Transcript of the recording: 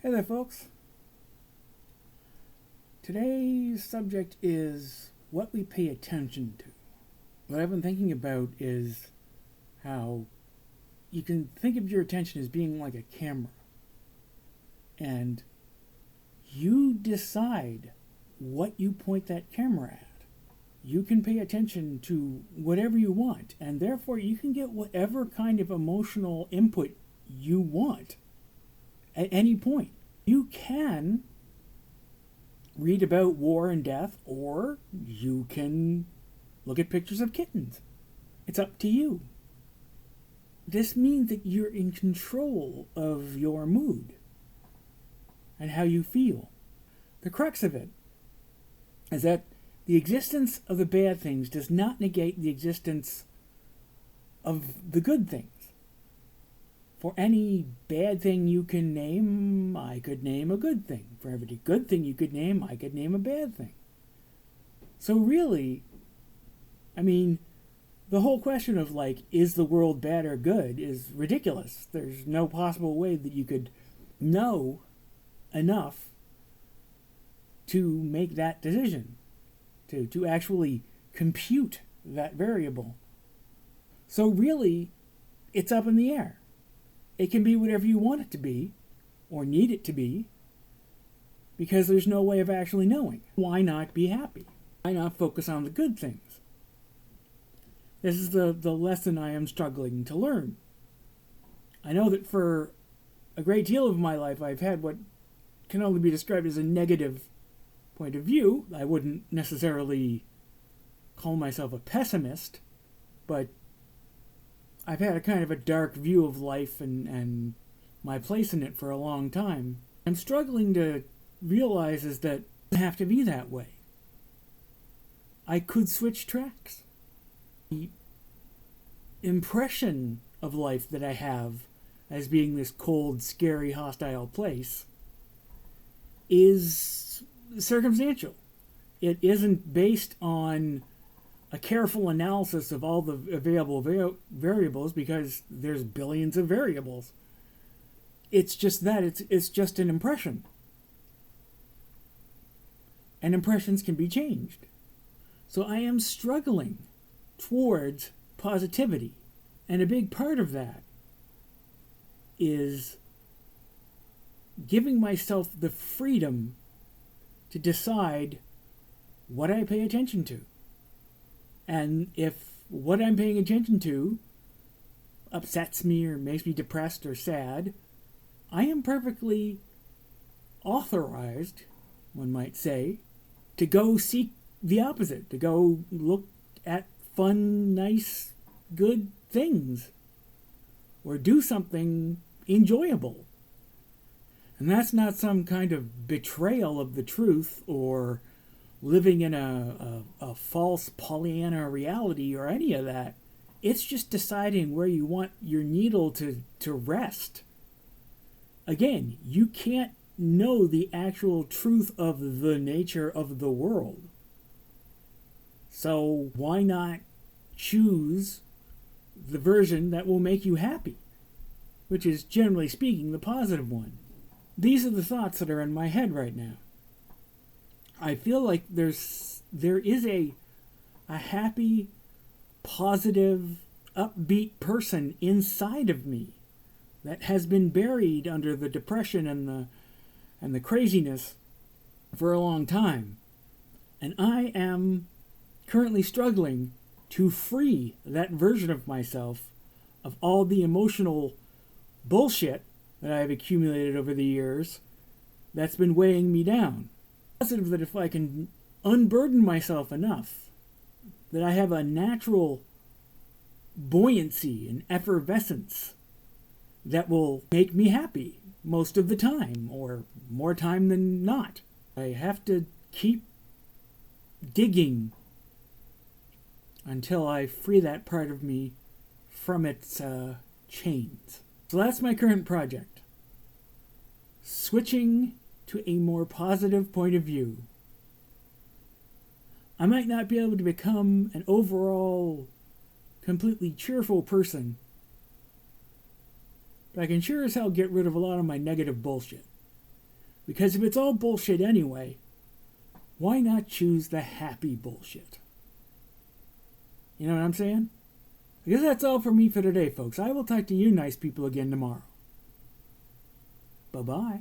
Hey there, folks. Today's subject is what we pay attention to. What I've been thinking about is how you can think of your attention as being like a camera. And you decide what you point that camera at. You can pay attention to whatever you want, and therefore you can get whatever kind of emotional input you want at any point. You can read about war and death, or you can look at pictures of kittens. It's up to you. This means that you're in control of your mood and how you feel. The crux of it is that the existence of the bad things does not negate the existence of the good things. For any bad thing you can name, I could name a good thing. For every good thing you could name, I could name a bad thing. So really, the whole question of is the world bad or good is ridiculous. There's no possible way that you could know enough to make that decision, to actually compute that variable. So really, it's up in the air. It can be whatever you want it to be, or need it to be, because there's no way of actually knowing. Why not be happy? Why not focus on the good things? This is the lesson I am struggling to learn. I know that for a great deal of my life, I've had what can only be described as a negative point of view. I wouldn't necessarily call myself a pessimist, but I've had a kind of a dark view of life and my place in it for a long time. I'm struggling to realize is that it doesn't have to be that way. I could switch tracks. The impression of life that I have as being this cold, scary, hostile place is circumstantial. It isn't based on a careful analysis of all the available variables, because there's billions of variables. It's just that it's just an impression. And impressions can be changed. So I am struggling towards positivity. And a big part of that is giving myself the freedom to decide what I pay attention to. And if what I'm paying attention to upsets me or makes me depressed or sad, I am perfectly authorized, one might say, to go seek the opposite, to go look at fun, nice, good things, or do something enjoyable. And that's not some kind of betrayal of the truth or living in a false Pollyanna reality or any of that. It's just deciding where you want your needle to rest. Again, you can't know the actual truth of the nature of the world. So why not choose the version that will make you happy, which is, generally speaking, the positive one? These are the thoughts that are in my head right now. I feel like there is a happy, positive, upbeat person inside of me that has been buried under the depression and the craziness for a long time. And I am currently struggling to free that version of myself of all the emotional bullshit that I've accumulated over the years that's been weighing me down. Positive that if I can unburden myself enough, that I have a natural buoyancy and effervescence that will make me happy most of the time, or more time than not. I have to keep digging until I free that part of me from its chains. So that's my current project. Switching to a more positive point of view. I might not be able to become an overall completely cheerful person, but I can sure as hell get rid of a lot of my negative bullshit. Because if it's all bullshit anyway, why not choose the happy bullshit? You know what I'm saying? I guess that's all for me for today, folks. I will talk to you nice people again tomorrow. Bye-bye.